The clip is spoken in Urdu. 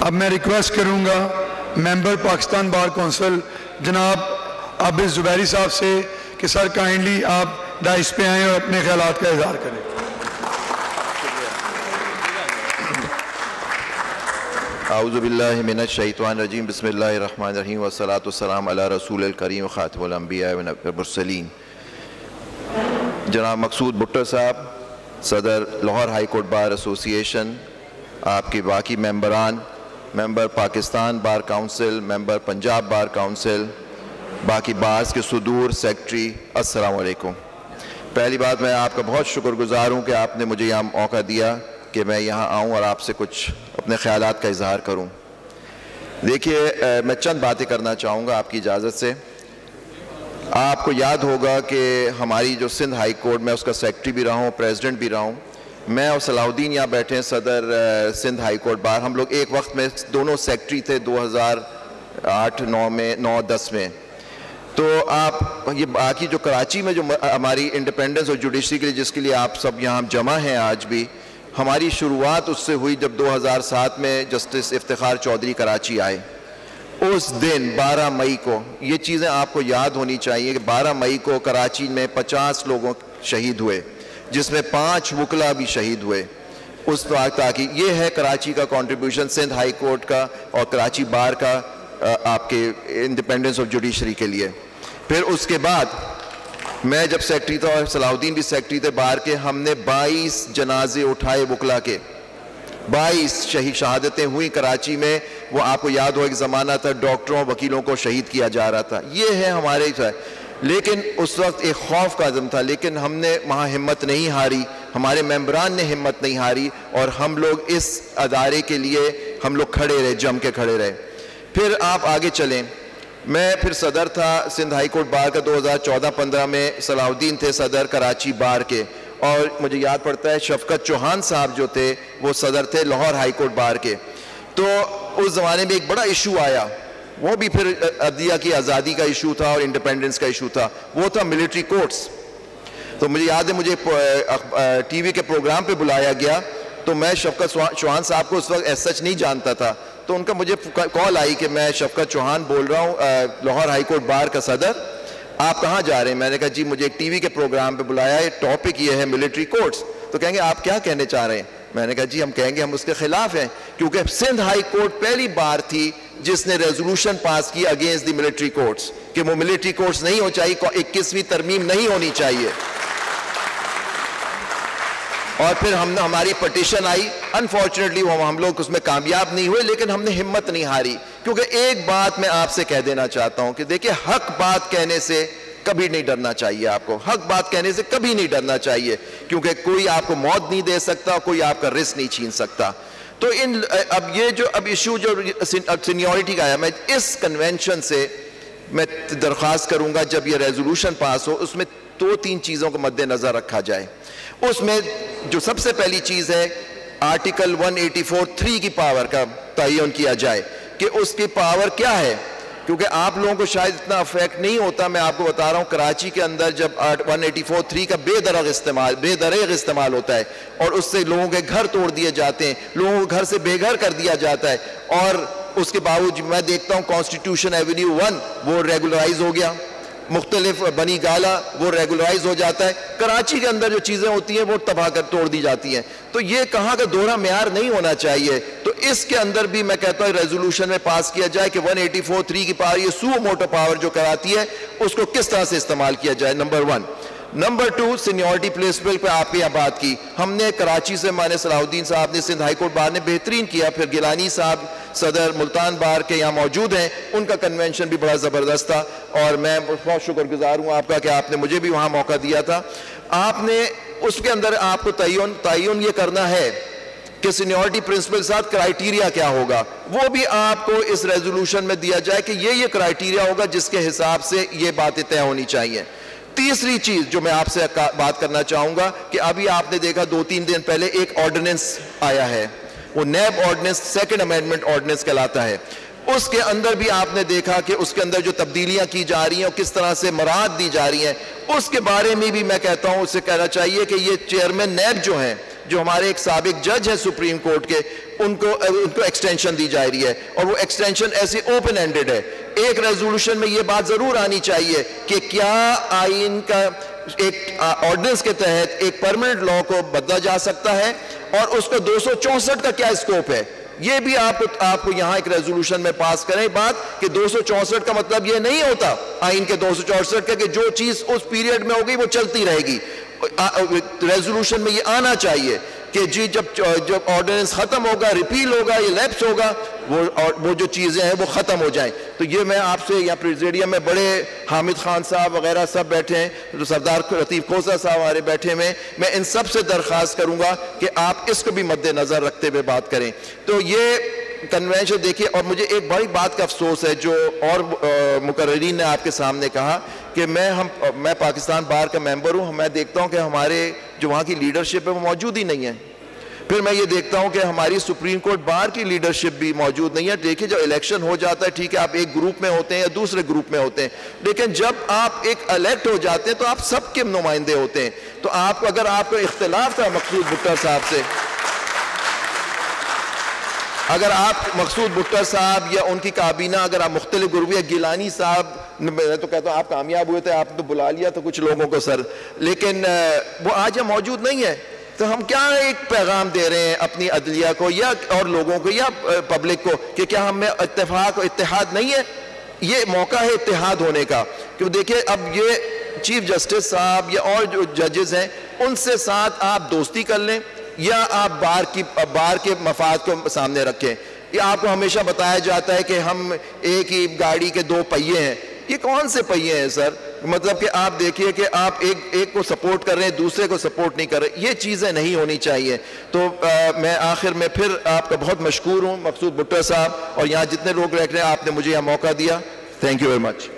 اب میں ریکویسٹ کروں گا ممبر پاکستان بار کونسل جناب عابد زبیری صاحب سے کہ سر کائنڈلی آپ ڈائس پہ آئیں اور اپنے خیالات کا اظہار کریں. اعوذ باللہ من الشیطان الرجیم بسم اللہ الرحمن الرحیم والصلاة والسلام علی رسول الکریم خاتم الانبیاء والمرسلین. جناب مقصود بھٹو صاحب، صدر لاہور ہائی کورٹ بار ایسوسی ایشن، آپ کے باقی ممبران، ممبر پاکستان بار کاؤنسل، ممبر پنجاب بار کاؤنسل، باقی بارز کے صدور، سیکٹری، السلام علیکم. پہلی بات میں آپ کا بہت شکر گزار ہوں کہ آپ نے مجھے یہاں موقع دیا کہ میں یہاں آؤں اور آپ سے کچھ اپنے خیالات کا اظہار کروں. دیکھیے، میں چند باتیں کرنا چاہوں گا آپ کی اجازت سے. آپ کو یاد ہوگا کہ ہماری جو سندھ ہائی کورٹ، میں اس کا سیکٹری بھی رہا ہوں، پریزیڈنٹ بھی رہا ہوں. میں اور صلاح الدین یہاں بیٹھے ہیں، صدر سندھ ہائی کورٹ بار. ہم لوگ ایک وقت میں دونوں سیکٹری تھے 2008-9 میں، 9-10 میں. تو آپ یہ باقی جو کراچی میں جو ہماری انڈیپینڈنس اور جوڈیشری کے لیے جس کے لیے آپ سب یہاں جمع ہیں آج بھی، ہماری شروعات اس سے ہوئی جب 2007 میں جسٹس افتخار چودھری کراچی آئے. اس دن 12 مئی کو یہ چیزیں آپ کو یاد ہونی چاہیے کہ 12 مئی کو کراچی میں 50 لوگوں شہید ہوئے، جس میں 5 وکلا بھی شہید ہوئے. اس وقت تاکہ یہ ہے کراچی کا کنٹریبیوشن سندھ ہائی کورٹ کا اور کراچی بار کا آپ کے انڈیپینڈنس آف جوڈیشری کے لیے. پھر اس کے بعد میں جب سیکٹری تھا اور صلاح الدین بھی سیکٹری تھے بار کے، ہم نے 22 جنازے اٹھائے وکلا کے. 22 شہادتیں ہوئی کراچی میں. وہ آپ کو یاد ہو ایک زمانہ تھا ڈاکٹروں وکیلوں کو شہید کیا جا رہا تھا. یہ ہے ہمارے، لیکن اس وقت ایک خوف کا عزم تھا، لیکن ہم نے وہاں ہمت نہیں ہاری، ہمارے ممبران نے ہمت نہیں ہاری، اور ہم لوگ اس ادارے کے لیے ہم لوگ کھڑے رہے، جم کے کھڑے رہے. پھر آپ آگے چلیں. میں پھر صدر تھا سندھ ہائی کورٹ بار کا 2014-15 میں. صلاح الدین تھے صدر کراچی بار کے، اور مجھے یاد پڑتا ہے شفقت چوہان صاحب جو تھے وہ صدر تھے لاہور ہائی کورٹ بار کے. تو اس زمانے میں ایک بڑا ایشو آیا، وہ بھی پھر عدلیہ کی آزادی کا ایشو تھا اور انڈیپینڈنس کا ایشو تھا. وہ تھا ملٹری کورٹس. تو مجھے یاد ہے مجھے ٹی وی کے پروگرام پہ بلایا گیا، تو میں شفقت چوہان صاحب کو اس وقت ایس سچ نہیں جانتا تھا. تو ان کا مجھے کال آئی کہ میں شفقت چوہان بول رہا ہوں، لاہور ہائی کورٹ بار کا صدر، آپ کہاں جا رہے ہیں؟ میں نے کہا جی مجھے ایک ٹی وی کے پروگرام پہ بلایا ہے، ٹاپک یہ ہے ملٹری کورٹس. تو کہیں گے آپ کیا کہنے چاہ رہے ہیں؟ میں نے کہا جی ہم کہیں گے ہم اس کے خلاف ہیں، کیونکہ سندھ ہائی کورٹ پہلی بار تھی جس نے ریزولوشن پاس کی اگینسٹ دی ملٹری کورٹس کہ وہ ملٹری کورٹس نہیں ہو چاہیے، 21ویں ترمیم نہیں ہونی چاہیے. اور پھر ہماری پٹیشن آئی. انفارچونیٹلی ہم لوگ اس میں کامیاب نہیں ہوئے، لیکن ہم نے ہمت نہیں ہاری. کیونکہ ایک بات میں آپ سے کہہ دینا چاہتا ہوں کہ دیکھیں، حق بات کہنے سے کبھی نہیں ڈرنا چاہیے. آپ کو حق بات کہنے سے کبھی نہیں ڈرنا چاہیے، کیونکہ کوئی آپ کو موت نہیں دے سکتا، کوئی آپ کا رزق نہیں چھین سکتا. تو اب ایشو جو سینیورٹی کا ہے، میں اس کنونشن سے میں درخواست کروں گا جب یہ ریزولوشن پاس ہو، اس میں 2-3 چیزوں کو مد نظر رکھا جائے. اس میں جو سب سے پہلی چیز ہے، آرٹیکل 184(3) کی پاور کا تعین کیا جائے کہ اس کی پاور کیا ہے. کیونکہ آپ لوگوں کو شاید اتنا افیکٹ نہیں ہوتا. میں آپ کو بتا رہا ہوں کراچی کے اندر جب 184(3) کا بے دریغ استعمال ہوتا ہے اور اس سے لوگوں کے گھر توڑ دیے جاتے ہیں، لوگوں کو گھر سے بے گھر کر دیا جاتا ہے، اور اس کے باوجود میں دیکھتا ہوں کانسٹیٹیوشن ایونیو 1 وہ ریگولرائز ہو گیا، مختلف بنی گالا وہ ریگولرائز ہو جاتا ہے. کراچی کے اندر جو چیزیں ہوتی ہیں وہ تباہ کر توڑ دی جاتی ہیں. تو یہ کہاں کا دوہرا معیار نہیں ہونا چاہیے. تو اس کے اندر بھی میں کہتا ہوں ریزولوشن میں پاس کیا جائے کہ 184(3) کی پاور، یہ سو موٹو پاور جو کراتی ہے، اس کو کس طرح سے استعمال کیا جائے، نمبر 1. نمبر 2، سینیورٹی پلیسمنٹ پہ آپ کی یہاں بات کی. ہم نے کراچی سے، میں نے صلاح الدین صاحب نے، سندھ ہائی کورٹ بار نے بہترین کیا. پھر گیلانی صاحب صدر ملتان بار کے یہاں موجود ہیں، ان کا کنونشن بھی بڑا زبردست تھا، اور میں بہت شکر گزار ہوں آپ کا کہ آپ نے مجھے بھی وہاں موقع دیا تھا. آپ نے اس کے اندر آپ کو تعین یہ کرنا ہے کہ سینیورٹی پرنسپل کے ساتھ کرائیٹیریا کیا ہوگا، وہ بھی آپ کو اس ریزولوشن میں دیا جائے کہ یہ کرائیٹیریا ہوگا جس کے حساب سے یہ باتیں طے ہونی چاہیے. تیسری چیز جو میں آپ سے بات کرنا چاہوں گا کہ ابھی آپ نے دیکھا 2-3 دن پہلے ایک آرڈیننس آیا ہے، وہ NAB ordinance, second amendment ordinance کہلاتا ہے. اس کے اندر بھی آپ نے دیکھا کہ اس کے اندر جو تبدیلیاں کی جا رہی ہیں اور کس طرح سے مراد دی جا رہی ہیں، اس کے بارے میں بھی میں کہتا ہوں، اسے کہنا چاہیے کہ یہ چیئرمین نیب جو ہیں جو ہمارے ایک سابق جج ہیں سپریم کورٹ کے, ان کو ایکسٹینشن دی جا رہی ہے, اور وہ ایکسٹینشن ایسی اوپن اینڈڈ ہے. ایک ریزولوشن میں یہ بات ضرور آنی چاہیے کہ کیا آئین کا ایک آرڈیننس کے تحت ایک پرماننٹ لا کو بدلا جا سکتا ہے, اور اس کو 264 کا کیا اسکوپ ہے. یہ بھی آپ کو یہاں ایک ریزولوشن میں پاس کریں بات کہ 264 کا مطلب یہ نہیں ہوتا آئین کے 264 کا کہ جو چیز اس پیریڈ میں ہوگی وہ چلتی رہے گی. ریزولوشن میں یہ آنا چاہیے کہ جی جب آرڈیننس ختم ہوگا, ریپیل ہوگا یا لیپس ہوگا, وہ جو چیزیں ہیں وہ ختم ہو جائیں. تو یہ میں آپ سے یا پریزیڈیم میں بڑے حامد خان صاحب وغیرہ سب بیٹھے ہیں, سردار لطیف کھوسہ صاحب ہمارے بیٹھے میں ان سب سے درخواست کروں گا کہ آپ اس کو بھی مد نظر رکھتے ہوئے بات کریں. تو یہ کنونشن دیکھیے, اور مجھے ایک بڑی بات کا افسوس ہے جو اور مقررین نے آپ کے سامنے کہا کہ میں پاکستان بار کا ممبر ہوں, میں دیکھتا ہوں کہ ہمارے جو وہاں کی لیڈرشپ ہے وہ موجود ہی نہیں ہے. پھر میں یہ دیکھتا ہوں کہ ہماری سپریم کورٹ بار کی لیڈرشپ بھی موجود نہیں ہے. دیکھیے جب الیکشن ہو جاتا ہے ٹھیک ہے, آپ ایک گروپ میں ہوتے ہیں یا دوسرے گروپ میں ہوتے ہیں, لیکن جب آپ ایک الیکٹ ہو جاتے ہیں تو آپ سب کے نمائندے ہوتے ہیں. تو اگر آپ کو اختلاف تھا مقصود بھٹر صاحب سے, اگر آپ مقصود بھٹر صاحب یا ان کی کابینہ اگر آپ مختلف گروپ, یا گیلانی صاحب, میں تو کہتا ہوں آپ کامیاب ہوئے تھے, آپ نے تو بلا لیا تو کچھ لوگوں کو سر, لیکن وہ آج موجود نہیں ہے. تو ہم کیا ایک پیغام دے رہے ہیں اپنی عدلیہ کو یا اور لوگوں کو یا پبلک کو کہ کیا ہم میں اتفاق و اتحاد نہیں ہے؟ یہ موقع ہے اتحاد ہونے کا. کہ دیکھیں اب یہ چیف جسٹس صاحب یا اور جو ججز ہیں ان سے ساتھ آپ دوستی کر لیں, یا آپ بار کے مفاد کو سامنے رکھیں. یہ آپ کو ہمیشہ بتایا جاتا ہے کہ ہم ایک ہی گاڑی کے 2 پہیے ہیں. یہ کون سے پہیے ہیں سر؟ مطلب کہ آپ دیکھیے کہ آپ ایک کو سپورٹ کر رہے ہیں, دوسرے کو سپورٹ نہیں کر رہے. یہ چیزیں نہیں ہونی چاہیے. تو میں آخر میں پھر آپ کا بہت مشکور ہوں مقصود بھٹر صاحب, اور یہاں جتنے لوگ رہ رہے ہیں, آپ نے مجھے یہ موقع دیا. Thank you very much.